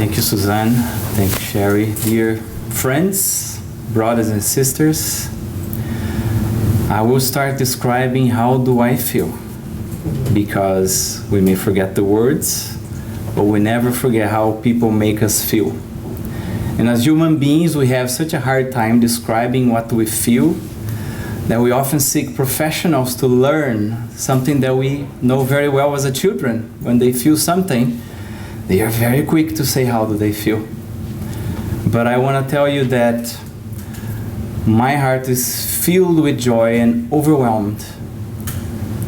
Thank you, Suzanne. Thank you, Sherry. Dear friends, brothers and sisters, I will start describing how do I feel, because we may forget the words, but we never forget how people make us feel. And as human beings, we have such a hard time describing what we feel that we often seek professionals to learn something that we know very well as a children. When they feel something, they are very quick to say how do they feel. But I want to tell you that my heart is filled with joy and overwhelmed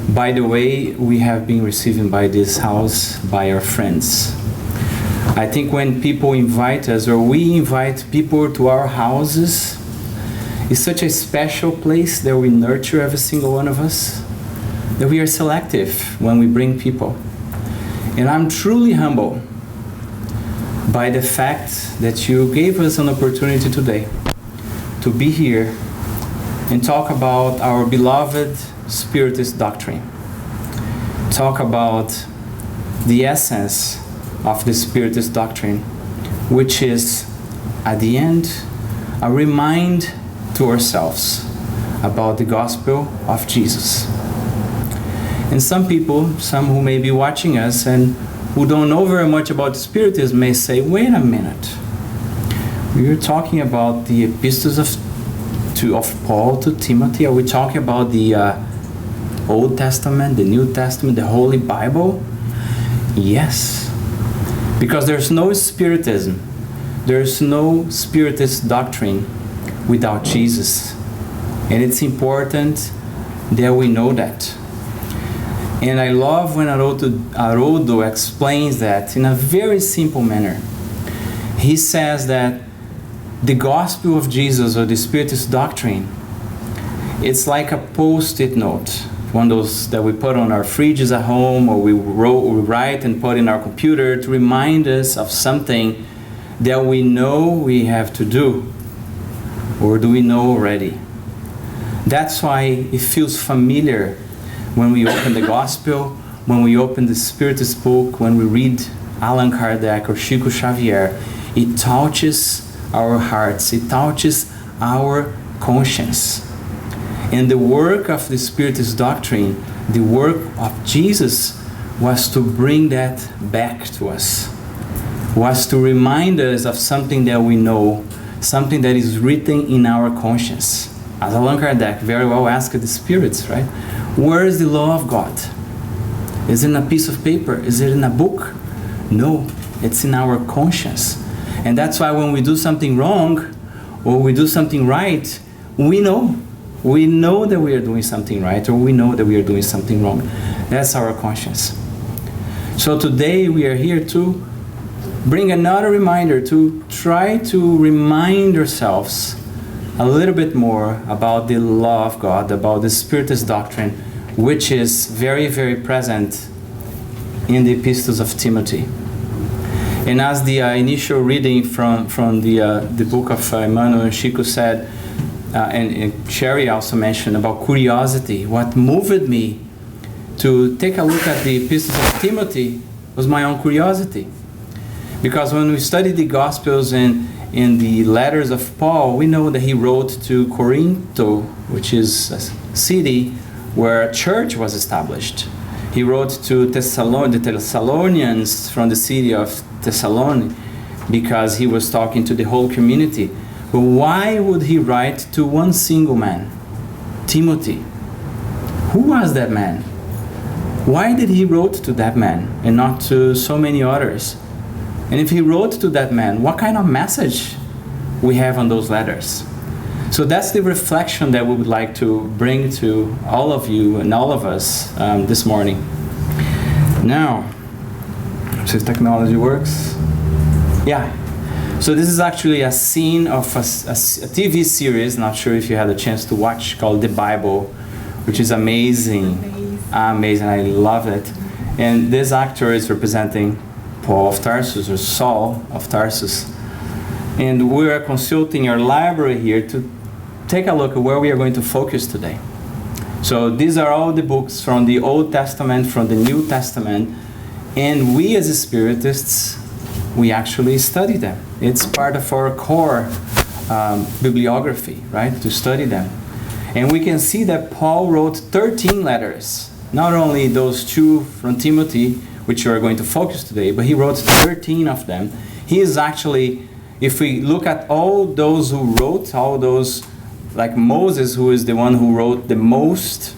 by the way we have been received by this house, by our friends. I think when people invite us, or we invite people to our houses, it's such a special place that we nurture every single one of us, that we are selective when we bring people. And I'm truly humbled by the fact that you gave us an opportunity today to be here and talk about our beloved Spiritist doctrine. Talk about the essence of the Spiritist doctrine, which is, at the end, a reminder to ourselves about the gospel of Jesus. And some people, some who may be watching us and who don't know very much about Spiritism may say, wait a minute, we are talking about the Epistles of Paul to Timothy. Are we talking about the Old Testament, the New Testament, the Holy Bible? Yes, because there's no Spiritism, there's no Spiritist doctrine without Jesus. And it's important that we know that. And I love when Haroldo explains that in a very simple manner. He says that the gospel of Jesus, or the Spiritist doctrine, it's like a post-it note, one of those that we put on our fridges at home, or we write and put in our computer to remind us of something that we know we have to do, or do we know already. That's why it feels familiar when we open the gospel, when we open the Spiritist book, when we read Allan Kardec or Chico Xavier. It touches our hearts, it touches our conscience. And the work of the Spiritist doctrine, the work of Jesus, was to bring that back to us, was to remind us of something that we know, something that is written in our conscience. As Allan Kardec very well asked the spirits, right? Where is the law of God? Is it in a piece of paper? Is it in a book? No, it's in our conscience. And that's why when we do something wrong, or we do something right, we know. We know that we are doing something right, or we know that we are doing something wrong. That's our conscience. So today we are here to bring another reminder, to try to remind ourselves a little bit more about the law of God, about the Spiritist doctrine, which is very, very present in the Epistles of Timothy. And as the initial reading from the book of Emmanuel and Chico said, and Sherry also mentioned about curiosity, what moved me to take a look at the Epistles of Timothy was my own curiosity. Because when we study the Gospels and in the letters of Paul, we know that he wrote to Corinth, which is a city where a church was established. He wrote to the Thessalonians from the city of Thessaloniki because he was talking to the whole community. But why would he write to one single man, Timothy? Who was that man? Why did he wrote to that man and not to so many others? And if he wrote to that man, what kind of message we have on those letters? So that's the reflection that we would like to bring to all of you and all of us this morning. Now, since technology works, yeah. So this is actually a scene of a TV series, not sure if you had a chance to watch, called The Bible, which is amazing. Amazing, I love it. And this actor is representing Paul of Tarsus, or Saul of Tarsus. And we are consulting our library here to take a look at where we are going to focus today. So these are all the books from the Old Testament, from the New Testament, and we as Spiritists we actually study them. It's part of our core bibliography, right, to study them. And we can see that Paul wrote 13 letters, not only those 2 from Timothy, which we are going to focus today, but he wrote 13 of them. He is actually, if we look at all those who wrote, all those, like Moses, who is the one who wrote the most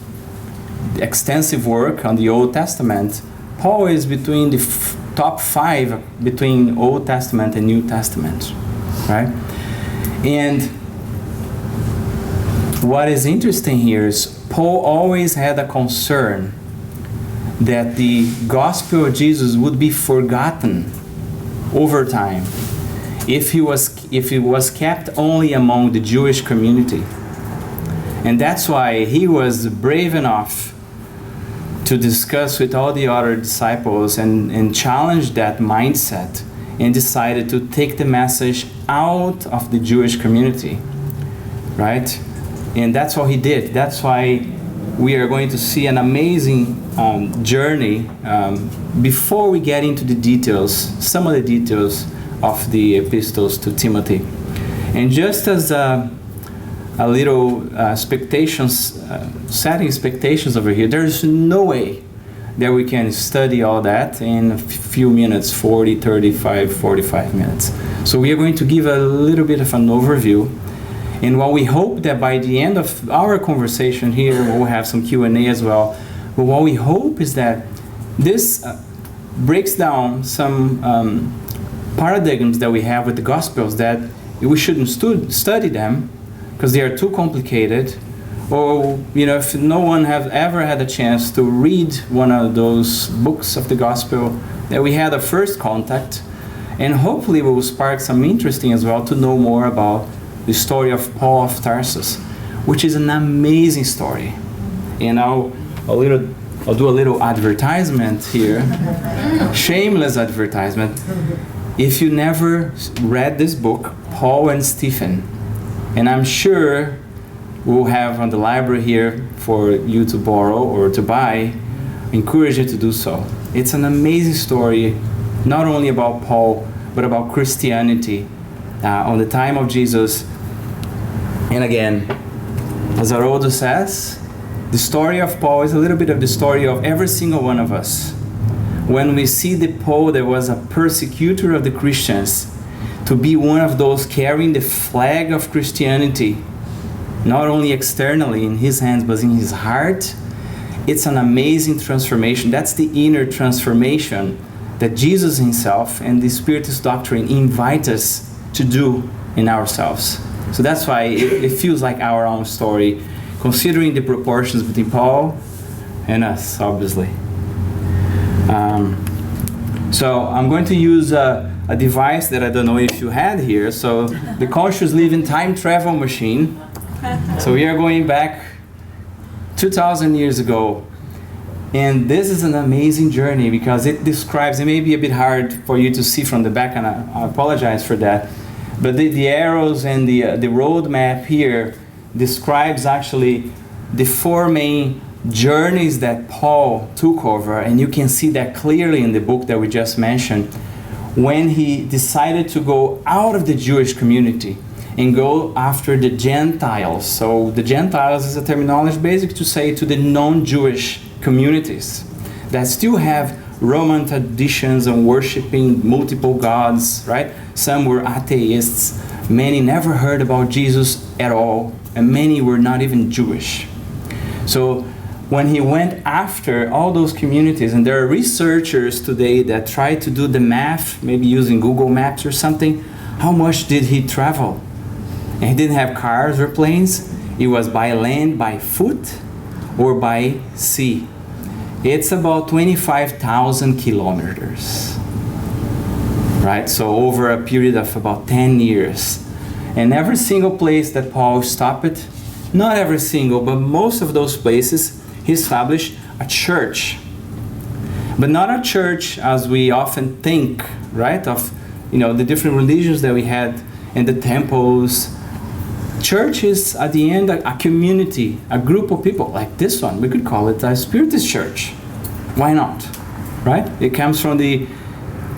extensive work on the Old Testament, Paul is between the top 5 between Old Testament and New Testament, right? And what is interesting here is Paul always had a concern that the gospel of Jesus would be forgotten over time if it was kept only among the Jewish community. And that's why he was brave enough to discuss with all the other disciples and challenge that mindset, and decided to take the message out of the Jewish community, right? And that's what he did. That's why we are going to see an amazing journey before we get into the details, some of the details of the epistles to Timothy. And just as a little setting expectations over here, there's no way that we can study all that in a few minutes, 40, 35, 45 minutes. So we are going to give a little bit of an overview. And what we hope that by the end of our conversation here, we'll have some Q&A as well. But what we hope is that this breaks down some paradigms that we have with the Gospels, that we shouldn't study them because they are too complicated. Or, if no one have ever had a chance to read one of those books of the Gospel, that we had a first contact, and hopefully will spark some interesting as well to know more about the story of Paul of Tarsus, which is an amazing story. And I'll do a little advertisement here, shameless advertisement. If you never read this book, Paul and Stephen, and I'm sure we'll have on the library here for you to borrow or to buy, encourage you to do so. It's an amazing story, not only about Paul, but about Christianity on the time of Jesus. And again, as Haroldo says, the story of Paul is a little bit of the story of every single one of us. When we see the Paul that was a persecutor of the Christians to be one of those carrying the flag of Christianity, not only externally in his hands, but in his heart, it's an amazing transformation. That's the inner transformation that Jesus himself and the Spiritist doctrine invite us to do in ourselves. So that's why it feels like our own story, considering the proportions between Paul and us, obviously. So I'm going to use a device that I don't know if you had here. So the Conscious Living Time Travel Machine. So we are going back 2,000 years ago. And this is an amazing journey because it describes, it may be a bit hard for you to see from the back, and I apologize for that. But the arrows and the road map here describes actually the 4 main journeys that Paul took over. And you can see that clearly in the book that we just mentioned, when he decided to go out of the Jewish community and go after the Gentiles. So the Gentiles is a terminology basic to say to the non-Jewish communities that still have Roman traditions and worshiping multiple gods, right? Some were atheists, many never heard about Jesus at all, and many were not even Jewish. So when he went after all those communities, and there are researchers today that try to do the math, maybe using Google Maps or something, how much did he travel? And he didn't have cars or planes. It was by land, by foot, or by sea. It's about 25,000 kilometers, right? So over a period of about 10 years. And every single place that Paul stopped, not every single, but most of those places, he established a church. But not a church as we often think, right? Of, the different religions that we had and the temples. Church is, at the end, a community, a group of people, like this one. We could call it a Spiritist church. Why not? Right? It comes from the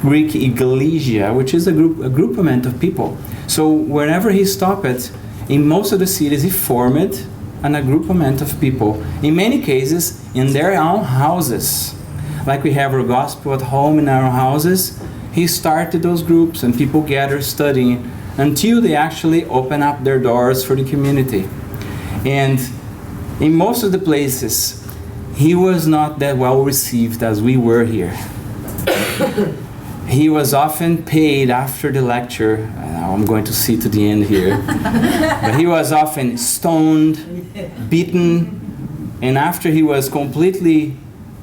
Greek ecclesia, which is a groupement of people. So whenever he stopped, in most of the cities, he formed an groupement of people. In many cases, in their own houses. Like we have our gospel at home in our houses, he started those groups and people gather studying until they actually open up their doors for the community. And in most of the places, he was not that well received as we were here. He was often paid after the lecture. I'm going to see to the end here. But he was often stoned, beaten, and after he was completely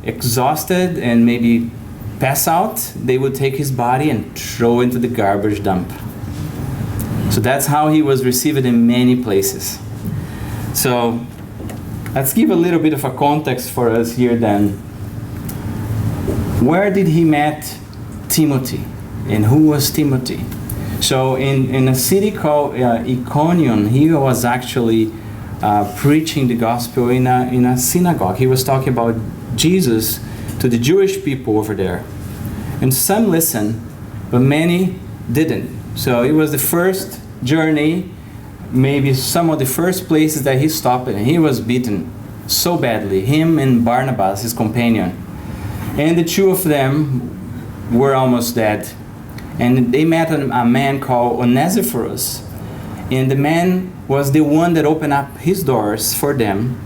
exhausted and maybe pass out, they would take his body and throw into the garbage dump. So that's how he was received in many places. So let's give a little bit of a context for us here then. Where did he meet Timothy? And who was Timothy? So in a city called Iconium, he was actually preaching the gospel in a synagogue. He was talking about Jesus to the Jewish people over there. And some listened, but many didn't. So it was the first journey, maybe some of the first places that he stopped, and he was beaten so badly, him and Barnabas, his companion. And the two of them were almost dead. And they met a man called Onesiphorus. And the man was the one that opened up his doors for them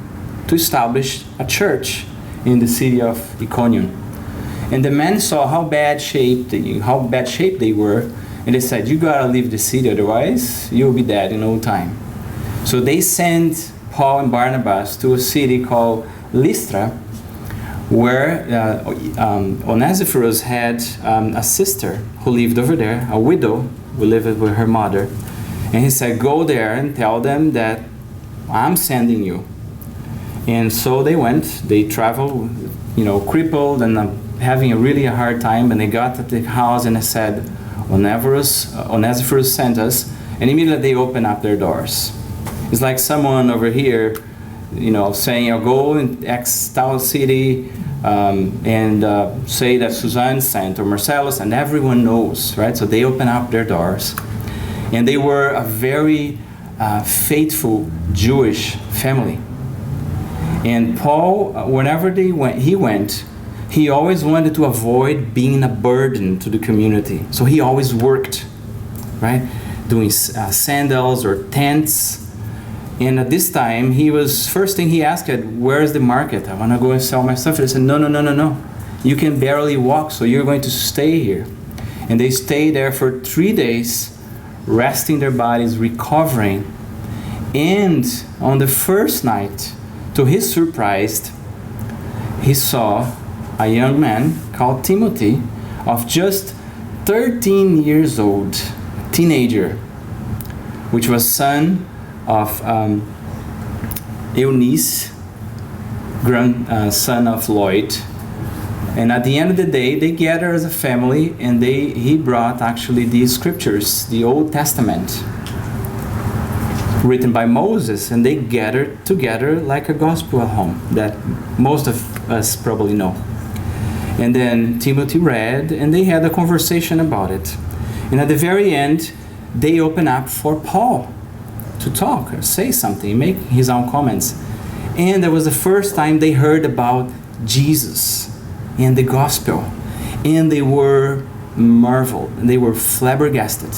to establish a church in the city of Iconium. And the man saw how bad shape they were, and they said, "You gotta leave the city, otherwise you'll be dead in no time." So they sent Paul and Barnabas to a city called Lystra, where Onesiphorus had a sister who lived over there, a widow who lived with her mother. And he said, "Go there and tell them that I'm sending you." And so they went. They traveled, crippled and having a really hard time. And they got to the house and they said, Onesiphorus sent us. And immediately they opened up their doors. It's like someone over here, saying, "I'll go in X town city and say that Suzanne sent or Marcellus," and everyone knows, right? So they open up their doors. And they were a very faithful Jewish family. And Paul, whenever he went, he always wanted to avoid being a burden to the community. So he always worked, right? Doing sandals or tents. And at this time, first thing he asked, "Where's the market? I want to go and sell my stuff." They said, No. You can barely walk, so you're going to stay here. And they stayed there for 3 days, resting their bodies, recovering. And on the first night, to his surprise, he saw a young man called Timothy of just 13 years old, teenager, which was son of Eunice, grandson of Lloyd. And at the end of the day, they gathered as a family, and he brought actually these scriptures, the Old Testament, written by Moses, and they gathered together like a gospel at home that most of us probably know. And then Timothy read, and they had a conversation about it. And at the very end, they opened up for Paul to talk or say something, make his own comments. And that was the first time they heard about Jesus and the gospel. And they were marveled, and they were flabbergasted.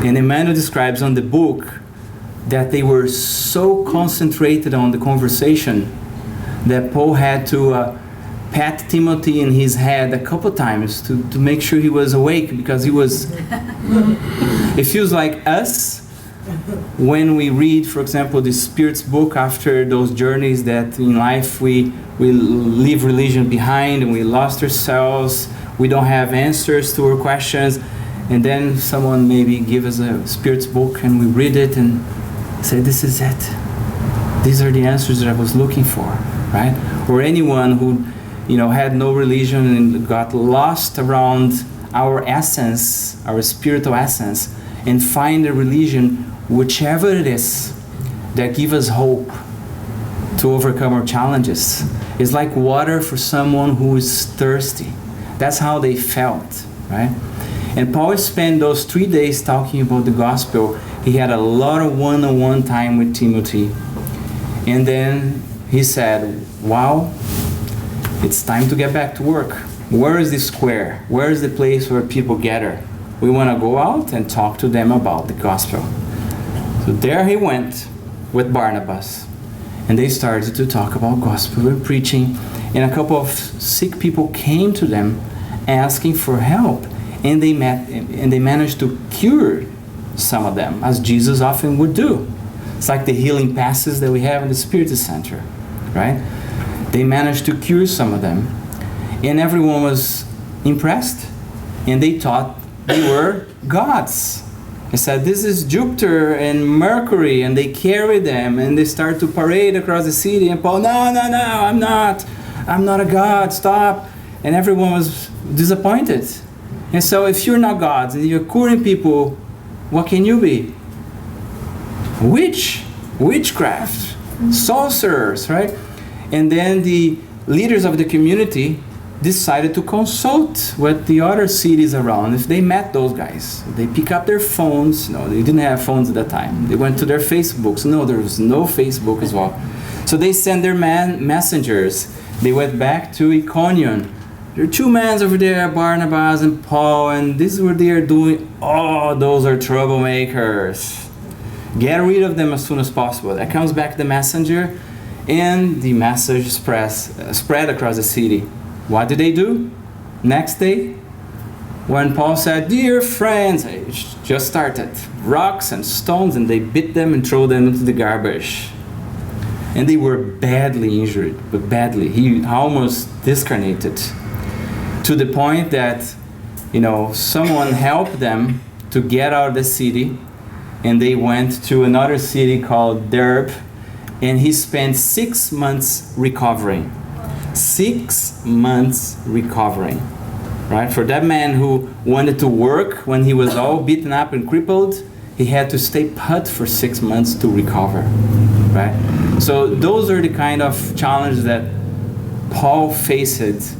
And Emmanuel describes on the book that they were so concentrated on the conversation that Paul had to pat Timothy in his head a couple times to make sure he was awake, because he was... It feels like us when we read, for example, the Spirit's book after those journeys that in life we leave religion behind and we lost ourselves, we don't have answers to our questions, and then someone maybe give us a Spirit's book and we read it and say, "This is it. These are the answers that I was looking for," right? Or anyone who, had no religion and got lost around our essence, our spiritual essence, and find a religion, whichever it is, that gives us hope to overcome our challenges. It's like water for someone who is thirsty. That's how they felt. right? And Paul spent those 3 days talking about the gospel. He had a lot of one-on-one time with Timothy. And then he said, wow, it's time to get back to work. Where is the square? Where is the place where people gather? We want to go out and talk to them about the gospel. So there he went with Barnabas. And they started to talk about gospel and preaching. And a couple of sick people came to them asking for help. And they managed to cure some of them, as Jesus often would do. It's like the healing passes that we have in the Spirit Center, right? They managed to cure some of them. And everyone was impressed. And they thought they were gods. They said, this is Jupiter and Mercury, and they carry them, and they start to parade across the city. And Paul, no, I'm not a god, stop. And everyone was disappointed. And so if you're not gods and you're curing people, what can you be? Witchcraft, sorcerers, right? And then the leaders of the community decided to consult with the other cities around. If they met those guys, they pick up their phones. No, they didn't have phones at that time. They went to their Facebooks. No, there was no Facebook as well. So they sent their messengers. They went back to Iconium. There are 2 men over there, Barnabas and Paul, and this is what they are doing. Oh, those are troublemakers. Get rid of them as soon as possible. That comes back the messenger, and the message spread across the city. What did they do? Next day, when Paul said, dear friends, it just started. Rocks and stones, and they beat them and threw them into the garbage. And they were badly injured, but badly. He almost discarnated. To the point that, someone helped them to get out of the city, and they went to another city called Derbe, and he spent 6 months recovering. 6 months recovering, right? For that man who wanted to work when he was all beaten up and crippled, he had to stay put for 6 months to recover, right? So those are the kind of challenges that Paul faced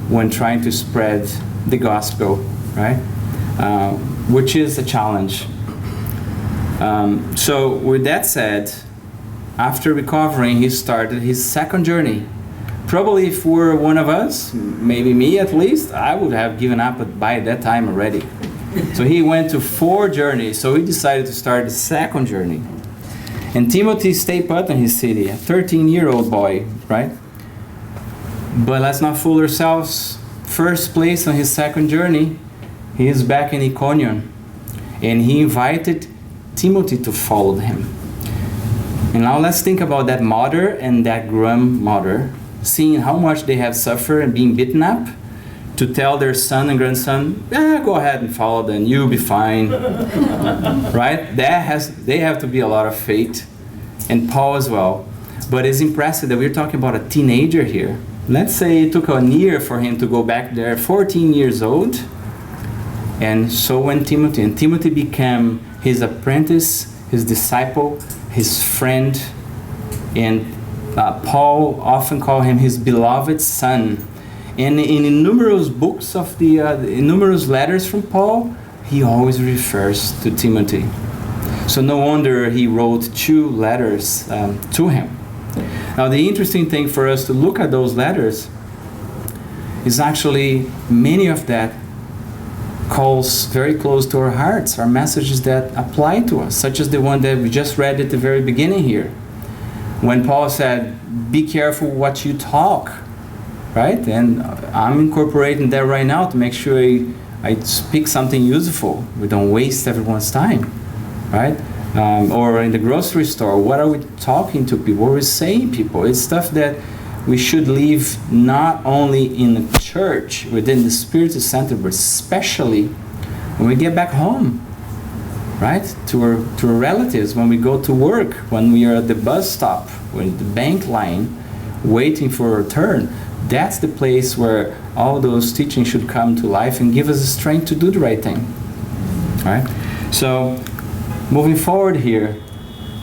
when trying to spread the gospel, right? Which is a challenge. So with that said, after recovering, he started his second journey. Probably if we're one of us, maybe me at least, I would have given up by that time already. So he went to 4 journeys, so he decided to start the second journey. And Timothy stayed put in his city, a 13-year-old boy, right? But let's not fool ourselves. First place on his second journey, he is back in Iconium. And he invited Timothy to follow him. And now let's think about that mother and that grandmother, seeing how much they have suffered and being beaten up, to tell their son and grandson, go ahead and follow them, you'll be fine. Right? They have to be a lot of faith. And Paul as well. But it's impressive that we're talking about a teenager here. Let's say it took a year for him to go back there, 14 years old. And so went Timothy. And Timothy became his apprentice, his disciple, his friend. And Paul often called him his beloved son. And in numerous books of numerous letters from Paul, he always refers to Timothy. So no wonder he wrote 2 letters to him. Now the interesting thing for us to look at those letters is actually many of that calls very close to our hearts, are messages that apply to us, such as the one that we just read at the very beginning here. When Paul said, be careful what you talk, right? And I'm incorporating that right now to make sure I speak something useful. We don't waste everyone's time, right? Or in the grocery store, what are we talking to people? What are we saying to people? It's stuff that we should leave not only in the church, within the spiritual center, but especially when we get back home, right? To our relatives, when we go to work, when we are at the bus stop, when the bank line, waiting for a turn. That's the place where all those teachings should come to life and give us the strength to do the right thing. All right? So, moving forward here,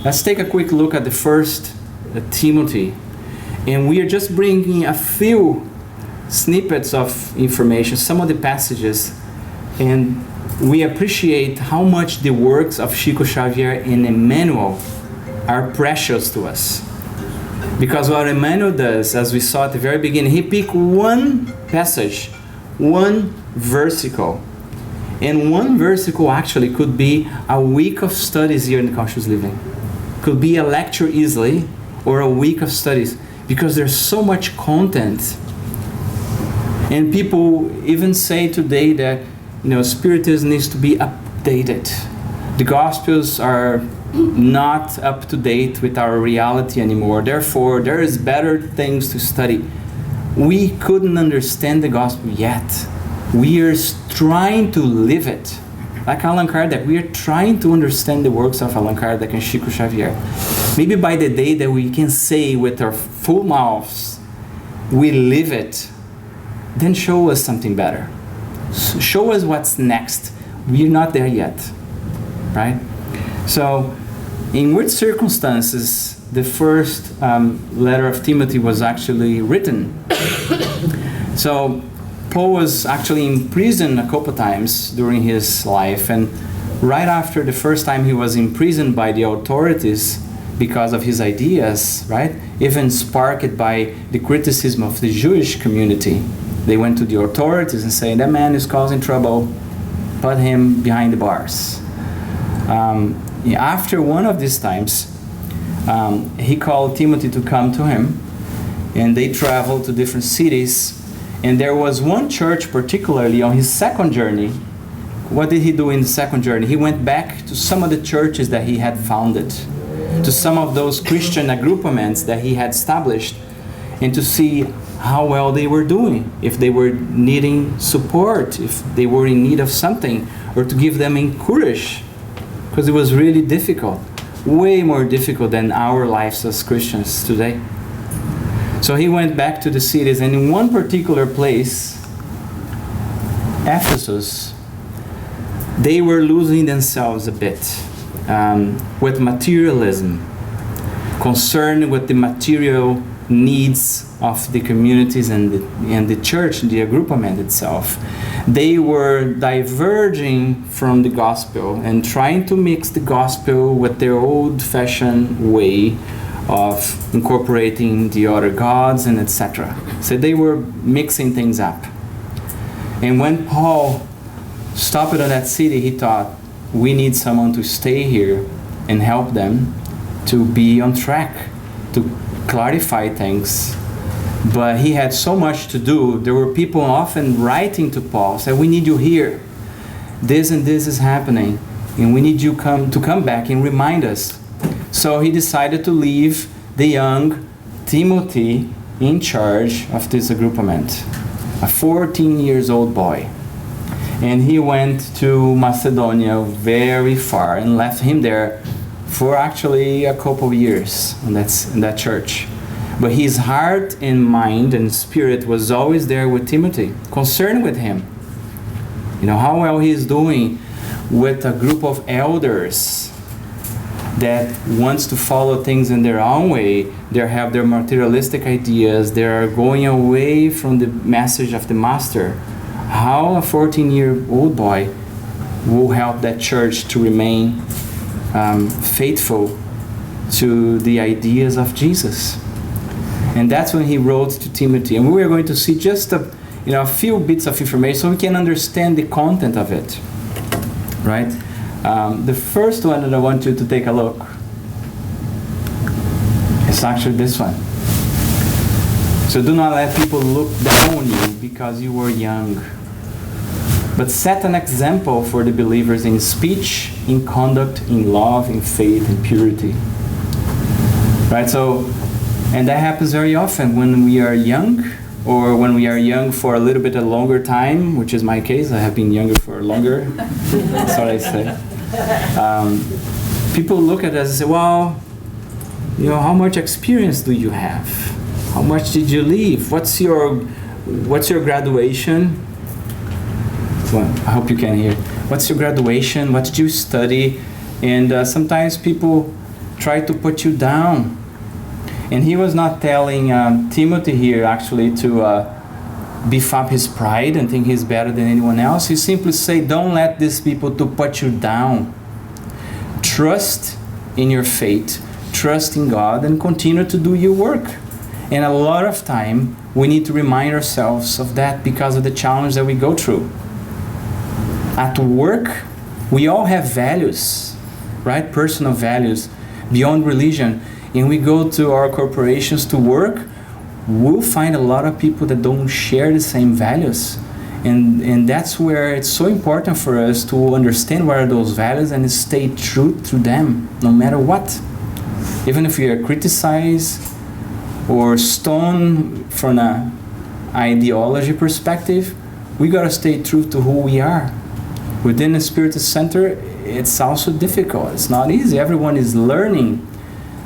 let's take a quick look at the first Timothy. And we are just bringing a few snippets of information, some of the passages And we appreciate how much the works of Chico Xavier and Emmanuel are precious to us. Because what Emmanuel does, as we saw at the very beginning, he picked one passage, one versicle. And one versicle actually could be a week of studies here in the Conscious Living. Could be a lecture easily, or a week of studies, because there's so much content. And people even say today that, Spiritism needs to be updated. The Gospels are not up to date with our reality anymore. Therefore, there is better things to study. We couldn't understand the Gospel yet. We are trying to live it. Like Allan Kardec, we are trying to understand the works of Allan Kardec and Chico Xavier. Maybe by the day that we can say with our full mouths, we live it, then show us something better. Show us what's next. We're not there yet, right? So, in which circumstances the first letter of Timothy was actually written? So, Paul was actually in prison a couple times during his life, and right after the first time he was imprisoned by the authorities because of his ideas, right? Even sparked by the criticism of the Jewish community. They went to the authorities and said, that man is causing trouble, put him behind the bars. After one of these times, he called Timothy to come to him, and they traveled to different cities. And there was one church particularly on his second journey. What did he do in the second journey? He went back to some of the churches that he had founded, to some of those Christian agrupaments that he had established, and to see how well they were doing, if they were needing support, if they were in need of something, or to give them encouragement, because it was really difficult, way more difficult than our lives as Christians today. So he went back to the cities, and in one particular place, Ephesus, they were losing themselves a bit with materialism, concerned with the material needs of the communities and the church, the agrupament itself. They were diverging from the gospel and trying to mix the gospel with their old-fashioned way of incorporating the other gods and etc. So they were mixing things up. And when Paul stopped at that city, he thought, we need someone to stay here and help them to be on track, to clarify things. But he had so much to do. There were people often writing to Paul, saying, we need you here. This and this is happening, and we need you to come back and remind us. So he decided to leave the young Timothy in charge of this agrupament, a 14-year-old boy. And he went to Macedonia very far and left him there for actually a couple of years in that church. But his heart and mind and spirit was always there with Timothy, concerned with him. How well he is doing with a group of elders that wants to follow things in their own way. They have their materialistic ideas. They are going away from the message of the Master. How a 14-year-old boy will help that church to remain faithful to the ideas of Jesus. And that's when he wrote to Timothy. And we are going to see just a few bits of information so we can understand the content of it. Right? The first one that I want you to take a look is actually this one. So do not let people look down on you because you were young, but set an example for the believers in speech, in conduct, in love, in faith, in purity. Right? So, and that happens very often when we are young, or when we are young for a little bit a longer time, which is my case. I have been younger for longer. That's what I say. People look at us and say, well, how much experience do you have? How much did you live? What's your graduation? Well, I hope you can hear. What's your graduation? What did you study? And sometimes people try to put you down. And he was not telling Timothy here actually to beef up his pride and think he's better than anyone else. You simply say, don't let these people to put you down. Trust in your faith, trust in God, and continue to do your work. And a lot of time, we need to remind ourselves of that because of the challenge that we go through. At work, we all have values, right? Personal values beyond religion. And we go to our corporations to work, we'll find a lot of people that don't share the same values. And that's where it's so important for us to understand what are those values and stay true to them, no matter what. Even if we are criticized or stoned from an ideology perspective, we gotta stay true to who we are. Within the Spirit Center, it's also difficult. It's not easy. Everyone is learning.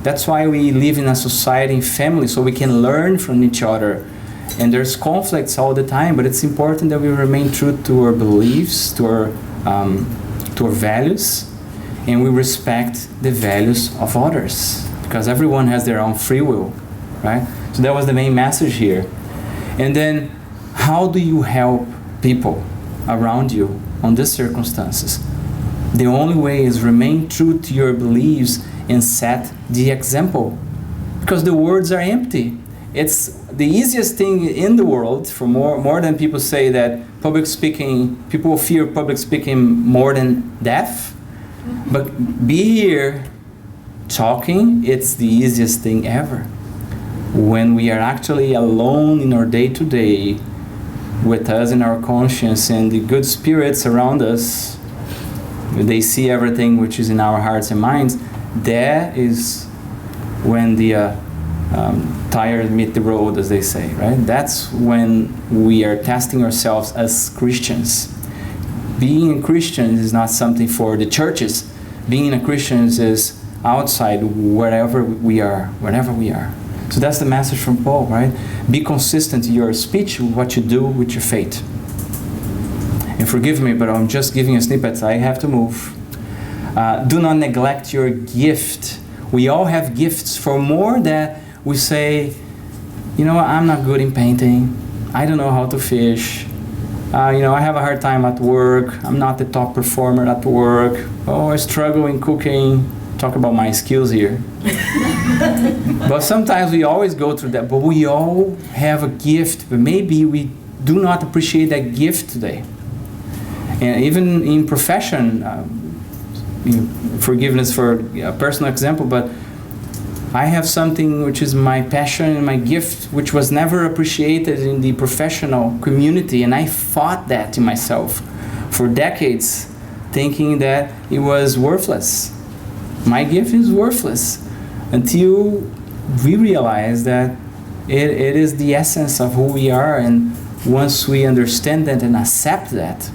That's why we live in a society and family, so we can learn from each other. And there's conflicts all the time, but it's important that we remain true to our beliefs, to our values, and we respect the values of others, because everyone has their own free will, right? So that was the main message here. And then, how do you help people around you on these circumstances? The only way is remain true to your beliefs and set the example, because the words are empty. It's the easiest thing in the world, for more than people say that public speaking, people fear public speaking more than death. But be here talking, it's the easiest thing ever. When we are actually alone in our day-to-day, with us in our conscience and the good spirits around us, they see everything which is in our hearts and minds, that is when the tires meet the road, as they say, right? That's when we are testing ourselves as Christians. Being a Christian is not something for the churches. Being a Christian is outside wherever we are, wherever we are. So that's the message from Paul, right? Be consistent in your speech, what you do with your faith. And forgive me, but I'm just giving a snippet. I have to move. Do not neglect your gift. We all have gifts. For more that we say, you know, I'm not good in painting. I don't know how to fish. I have a hard time at work. I'm not the top performer at work. Oh, I struggle in cooking. Talk about my skills here. But sometimes we always go through that. But we all have a gift. But maybe we do not appreciate that gift today. And even in profession, forgiveness for a personal example, but I have something which is my passion and my gift, which was never appreciated in the professional community, and I fought that in myself for decades, thinking that it was worthless. My gift is worthless, until we realize that it is the essence of who we are, and once we understand that and accept that,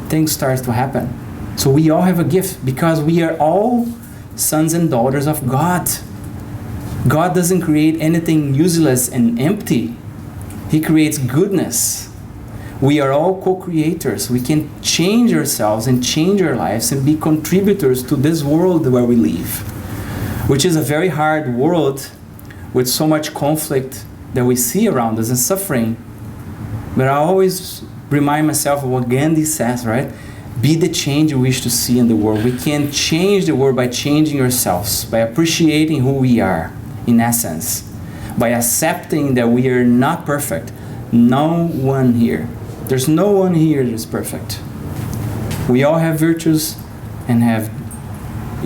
things start to happen. So we all have a gift, because we are all sons and daughters of God. God doesn't create anything useless and empty. He creates goodness. We are all co-creators. We can change ourselves and change our lives and be contributors to this world where we live, which is a very hard world with so much conflict that we see around us and suffering. But I always remind myself of what Gandhi says, right? Be the change you wish to see in the world. We can change the world by changing ourselves, by appreciating who we are, in essence, by accepting that we are not perfect. No one here. There's no one here that is perfect. We all have virtues and have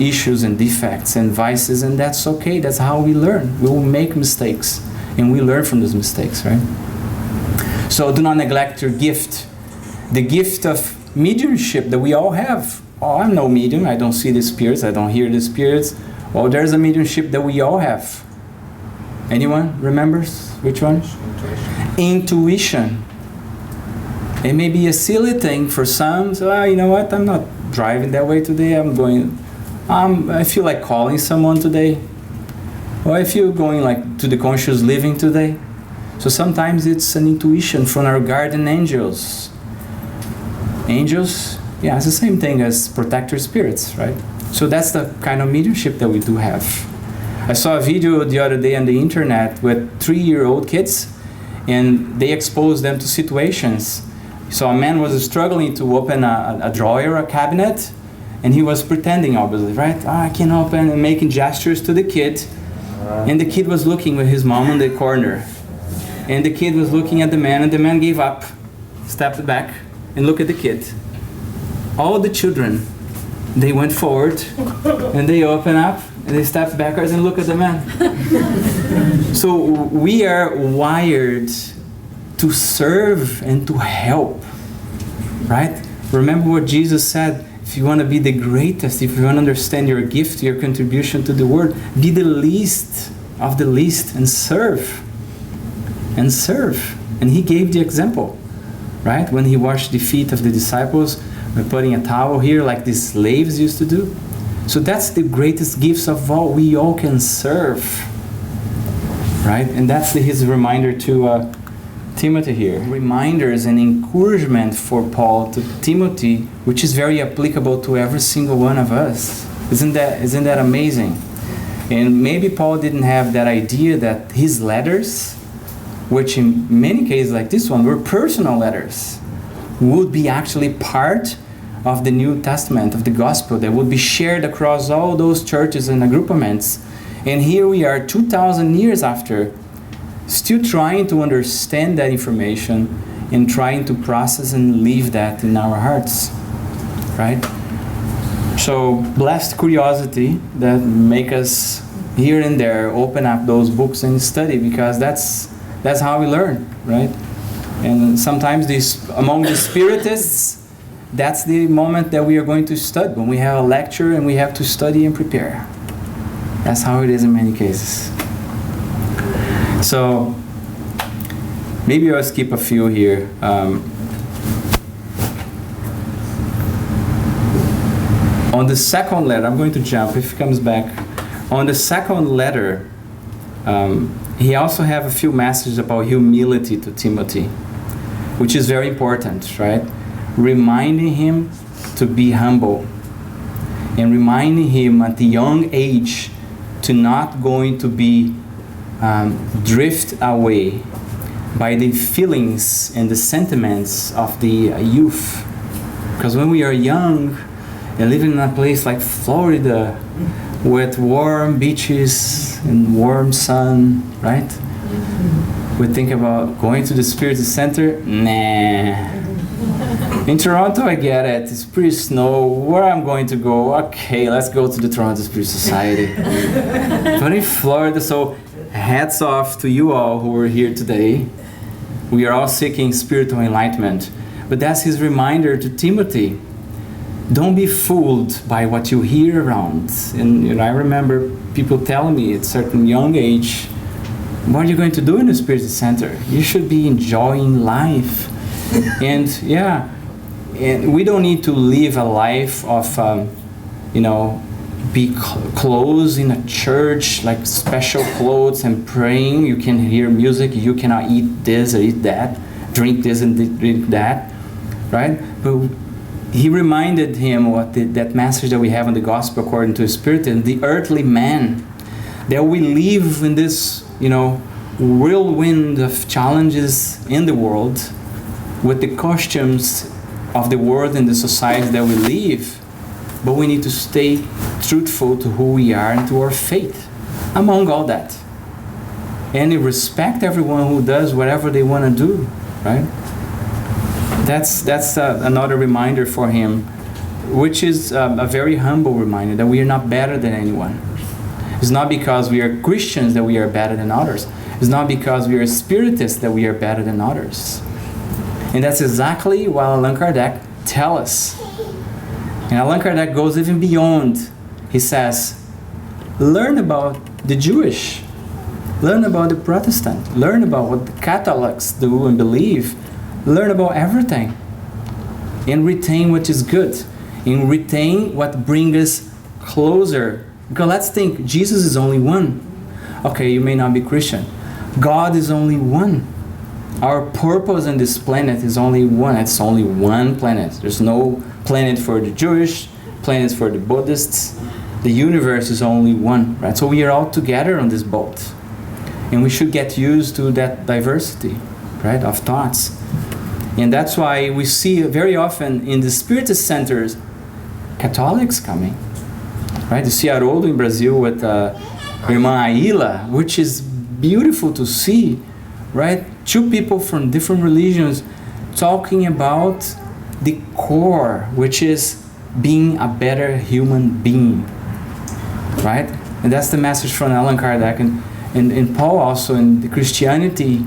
issues and defects and vices, and that's okay. That's how we learn. We will make mistakes, and we learn from those mistakes, right? So do not neglect your gift. The gift of mediumship that we all have. Oh, I'm no medium. I don't see the spirits. I don't hear the spirits. Well, there's a mediumship that we all have. Anyone remembers which one? Intuition. It may be a silly thing for some. So, you know what? I'm not driving that way today. I feel like calling someone today. Or I feel going to the conscious living today. So sometimes it's an intuition from our guardian angels. Angels, yeah, it's the same thing as protector spirits, right? So that's the kind of mediumship that we do have. I saw a video the other day on the internet with 3-year-old kids, and they exposed them to situations. So a man was struggling to open a drawer, a cabinet, and he was pretending, obviously, right? I can open, and making gestures to the kid. And the kid was looking with his mom in the corner. And the kid was looking at the man, and the man gave up, stepped back, and looked at the kid. All the children, they went forward, and they opened up, and they stepped backwards and looked at the man. So we are wired to serve and to help, right? Remember what Jesus said. If you want to be the greatest, if you want to understand your gift, your contribution to the world, be the least of the least and serve. And serve. And he gave the example, right? When he washed the feet of the disciples by putting a towel here like the slaves used to do. So that's the greatest gifts of all. We all can serve, right? And that's his reminder to Timothy here. Reminders and encouragement for Paul to Timothy, which is very applicable to every single one of us. Isn't that amazing? And maybe Paul didn't have that idea that his letters, which in many cases like this one were personal letters, would be actually part of the New Testament, of the gospel, that would be shared across all those churches and agrupaments. And here we are 2,000 years after, still trying to understand that information and trying to process and live that in our hearts, right? So blessed curiosity that make us here and there open up those books and study, because that's how we learn, right? And sometimes among the Spiritists, that's the moment that we are going to study, when we have a lecture and we have to study and prepare. That's how it is in many cases. So maybe I'll skip a few here. On the second letter, I'm going to jump if he comes back. On the second letter, he also have a few messages about humility to Timothy, which is very important, right? Reminding him to be humble and reminding him at the young age to not going to be drift away by the feelings and the sentiments of the youth. Because when we are young and living in a place like Florida with warm beaches and warm sun, right? We think about going to the Spirit Center. Nah. In Toronto, I get it. It's pretty snow. Where I'm going to go? Okay, let's go to the Toronto Spirit Society. But in Florida, so hats off to you all who are here today. We are all seeking spiritual enlightenment. But that's his reminder to Timothy. Don't be fooled by what you hear around. And I remember people telling me at a certain young age, what are you going to do in the Spirit Center? You should be enjoying life. And and we don't need to live a life of, be clothes in a church, like special clothes and praying. You can hear music, you cannot eat this or eat that, drink this and drink that, right? But he reminded him what that message that we have in the gospel according to the Spirit, and the earthly man, that we live in this, whirlwind of challenges in the world with the costumes of the world and the society that we live, but we need to stay truthful to who we are and to our faith among all that. And respect everyone who does whatever they want to do, right? That's another reminder for him, which is a very humble reminder that we are not better than anyone. It's not because we are Christians that we are better than others. It's not because we are Spiritists that we are better than others. And that's exactly what Allan Kardec tells us. And Allan Kardec goes even beyond. He says, learn about the Jewish, learn about the Protestant, learn about what the Catholics do and believe, learn about everything, and retain what is good, and retain what brings us closer. Because let's think, Jesus is only one. Okay, you may not be Christian. God is only one. Our purpose on this planet is only one. It's only one planet. There's no planet for the Jewish, planets for the Buddhists. The universe is only one, right? So we are all together on this boat. And we should get used to that diversity, right, of thoughts. And that's why we see very often in the Spiritist centers, Catholics coming, right? You see Haroldo in Brazil with Irmã Aila, which is beautiful to see, right? Two people from different religions talking about the core, which is being a better human being, right? And that's the message from Allan Kardec. And Paul also in the Christianity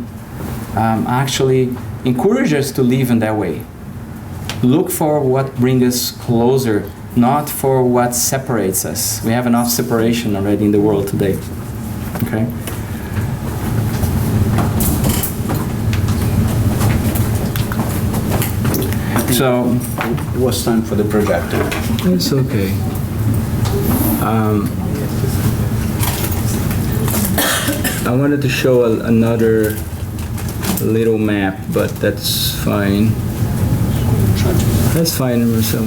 actually encourages us to live in that way. Look for what brings us closer, not for what separates us. We have enough separation already in the world today. Okay? So it was time for the projector. It's okay. I wanted to show another little map, but that's fine. That's fine, Marcel.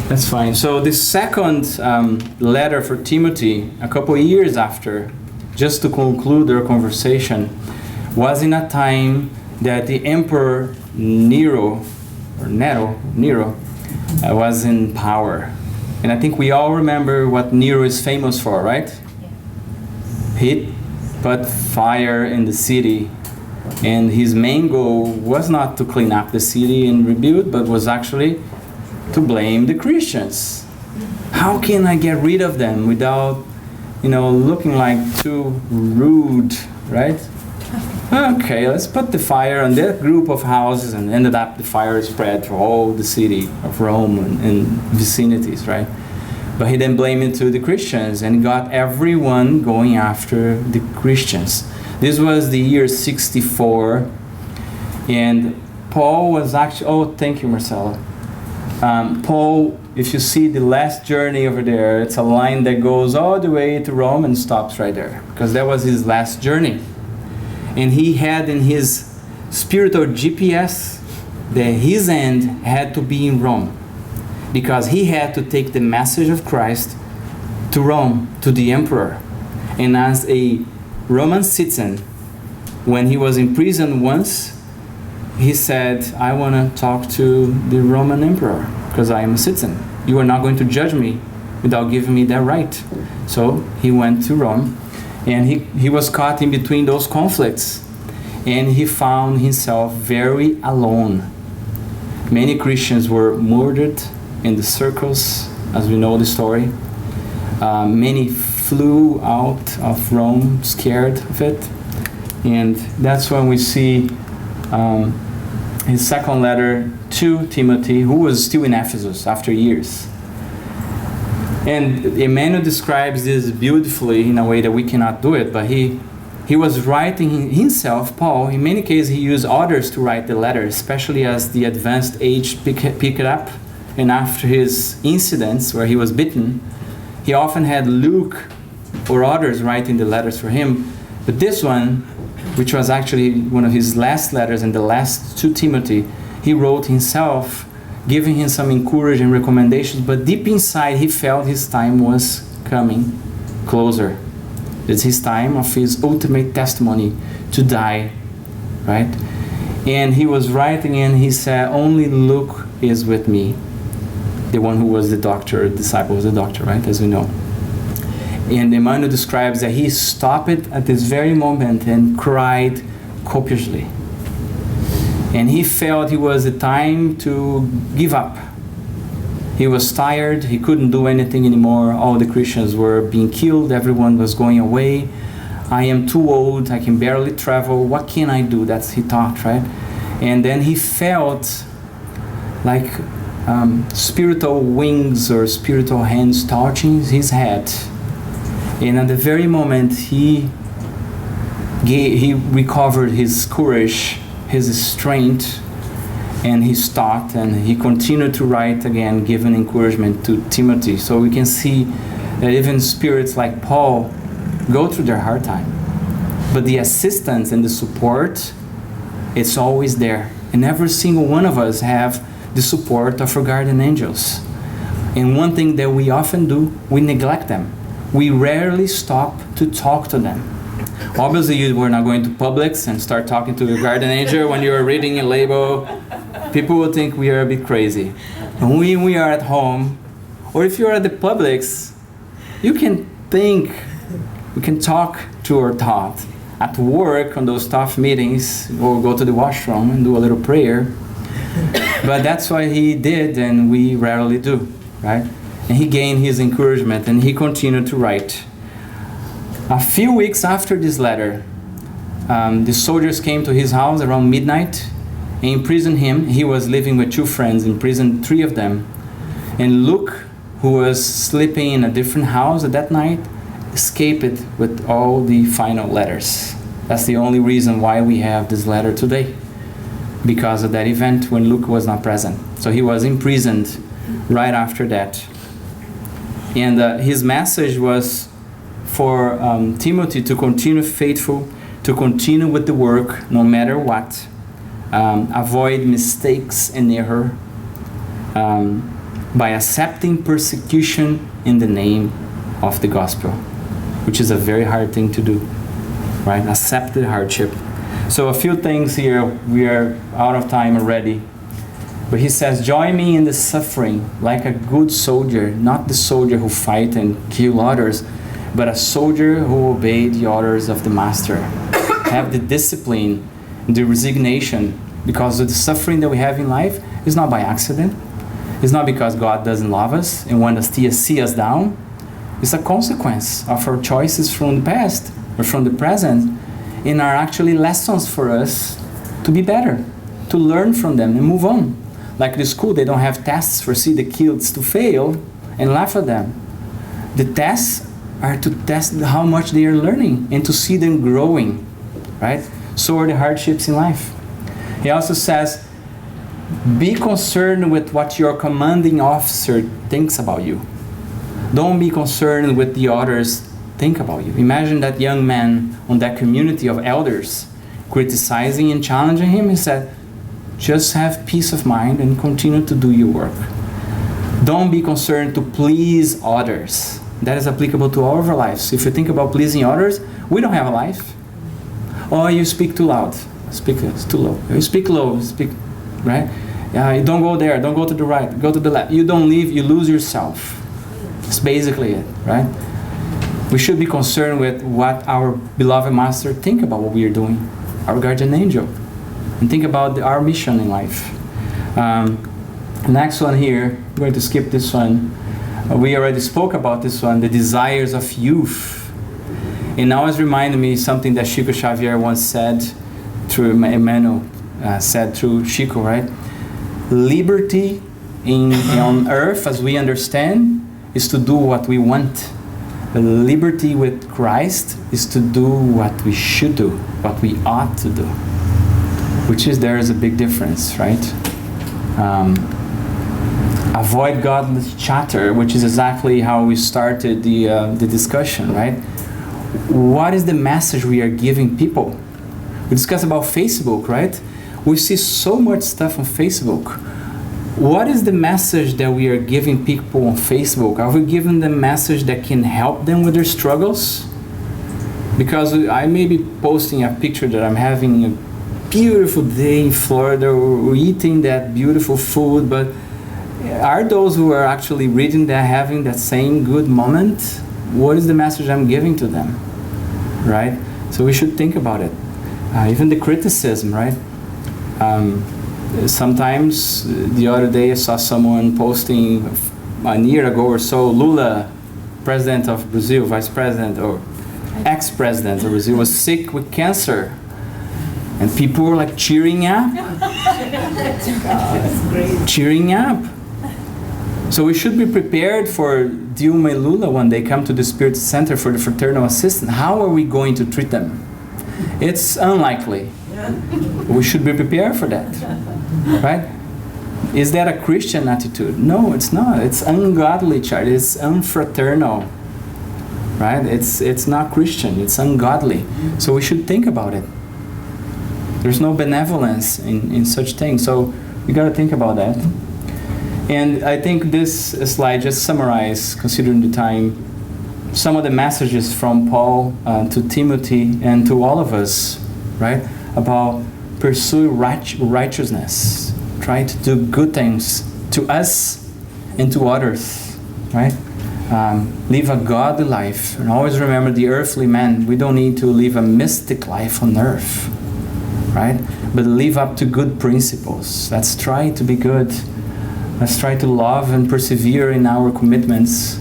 That's fine. So the second letter for Timothy, a couple of years after, just to conclude our conversation, was in a time that the Emperor Nero was in power. And I think we all remember what Nero is famous for, right? He put fire in the city, and his main goal was not to clean up the city and rebuild, but was actually to blame the Christians. How can I get rid of them without, looking like too rude, right? Okay, let's put the fire on that group of houses, and ended up the fire spread through all the city of Rome and vicinities, right? But he then blamed it to the Christians and got everyone going after the Christians. This was the year 64, and Paul was actually, thank you, Marcella. Paul, if you see the last journey over there, it's a line that goes all the way to Rome and stops right there, because that was his last journey. And he had in his spiritual GPS that his end had to be in Rome, because he had to take the message of Christ to Rome, to the emperor. And as a Roman citizen, when he was in prison once, he said, I want to talk to the Roman emperor, because I am a citizen. You are not going to judge me without giving me that right. So he went to Rome, and he was caught in between those conflicts, and he found himself very alone. Many Christians were murdered in the circles, as we know the story. Many flew out of Rome scared of it. And that's when we see his second letter to Timothy, who was still in Ephesus after years. And Emmanuel describes this beautifully in a way that we cannot do it, but he was writing himself, Paul. In many cases, he used others to write the letter, especially as the advanced age picked up. And after his incidents where he was bitten, he often had Luke or others writing the letters for him. But this one, which was actually one of his last letters and the last to Timothy, he wrote himself, giving him some encouraging recommendations, but deep inside he felt his time was coming closer. It's his time of his ultimate testimony to die, right? And he was writing and he said, only Luke is with me. The one who was the doctor, disciple was the doctor, right, as we know. And Emmanuel describes that he stopped at this very moment and cried copiously. And he felt it was the time to give up. He was tired, he couldn't do anything anymore. All the Christians were being killed, everyone was going away. I am too old, I can barely travel, what can I do? That's he thought, right? And then he felt like spiritual wings or spiritual hands touching his head. And at the very moment he recovered his courage, his strength, and his thought, and he continued to write again, giving encouragement to Timothy. So we can see that even spirits like Paul go through their hard time. But the assistance and the support, it's always there. And every single one of us have the support of our guardian angels. And one thing that we often do, we neglect them. we rarely stop to talk to them. Obviously, you were not going to Publix and start talking to the garden angel when you are reading a label. People will think we are a bit crazy. And when we are at home, or if you're at the Publix, you can think, we can talk to our thought. At work, on those tough meetings, we'll go to the washroom and do a little prayer. But that's what he did, and we rarely do, right? And he gained his encouragement, and he continued to write. A few weeks after this letter, the soldiers came to his house around midnight and imprisoned him. He was living with 2 friends, imprisoned 3 of them. And Luke, who was sleeping in a different house at that night, escaped with all the final letters. That's the only reason why we have this letter today, because of that event when Luke was not present. So he was imprisoned right after that. And his message was for Timothy to continue faithful, to continue with the work no matter what, avoid mistakes and error, by accepting persecution in the name of the gospel, which is a very hard thing to do, right? Accept the hardship. So a few things here, we are out of time already. But he says, join me in the suffering like a good soldier, not the soldier who fight and kill others, but a soldier who obeyed the orders of the master. Have the discipline, the resignation, because of the suffering that we have in life is not by accident. It's not because God doesn't love us and wants to see us down. It's a consequence of our choices from the past or from the present, and are actually lessons for us to be better, to learn from them and move on. Like the school, they don't have tests for see the kids to fail and laugh at them. The tests are to test how much they are learning and to see them growing, right? So are the hardships in life. He also says, be concerned with what your commanding officer thinks about you. Don't be concerned with the others think about you. Imagine that young man on that community of elders criticizing and challenging him. He said, just have peace of mind and continue to do your work. Don't be concerned to please others. That is applicable to all of our lives. If you think about pleasing others, we don't have a life. Or you speak too loud. It's too low. You speak low. Speak, right? You don't go there. Don't go to the right. Go to the left. You don't leave. You lose yourself. That's basically it, right? We should be concerned with what our beloved master think about what we are doing, our guardian angel, and think about our mission in life. Next one here, I'm going to skip this one. We already spoke about this one, the desires of youth. And now it's reminding me something that Chico Xavier once said through Emmanuel, said through Chico, right? Liberty on earth, as we understand, is to do what we want. But liberty with Christ is to do what we should do, what we ought to do. Which is, there is a big difference, right? Avoid godless chatter, which is exactly how we started the discussion, right? What is the message we are giving people? We discussed about Facebook, right? We see so much stuff on Facebook. What is the message that we are giving people on Facebook? Are we giving them a message that can help them with their struggles? Because I may be posting a picture that I'm having a beautiful day in Florida, we're eating that beautiful food, but are those who are actually reading that having that same good moment? What is the message I'm giving to them, right? So we should think about it. Even the criticism, right? Sometimes, the other day I saw someone posting a year ago or so, Lula, president of Brazil, vice president or ex-president of Brazil, was sick with cancer. And people were like cheering up. Cheering up. So we should be prepared for Dilma and Lula when they come to the Spirit Center for the fraternal assistance. How are we going to treat them? It's unlikely. We should be prepared for that. Right? Is that a Christian attitude? No, it's not. It's ungodly, child. It's unfraternal. Right? It's not Christian. It's ungodly. So we should think about it. There's no benevolence in such things. So we got to think about that. And I think this slide just summarizes, considering the time, some of the messages from Paul to Timothy and to all of us, right? About pursue righteousness, try to do good things to us and to others, right? Live a godly life. And always remember the earthly man. We don't need to live a mystic life on earth, right? But live up to good principles. Let's try to be good. Let's try to love and persevere in our commitments.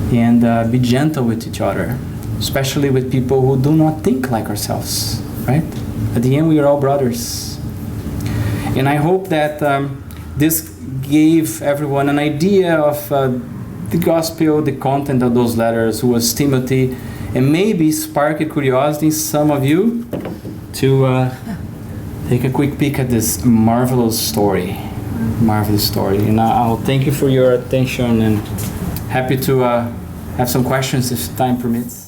And be gentle with each other, especially with people who do not think like ourselves, right? At the end, we are all brothers. And I hope that this gave everyone an idea of the gospel, the content of those letters, who was Timothy, and maybe spark a curiosity in some of you to take a quick peek at this marvelous story. Marvelous story. And I'll thank you for your attention, and happy to have some questions if time permits.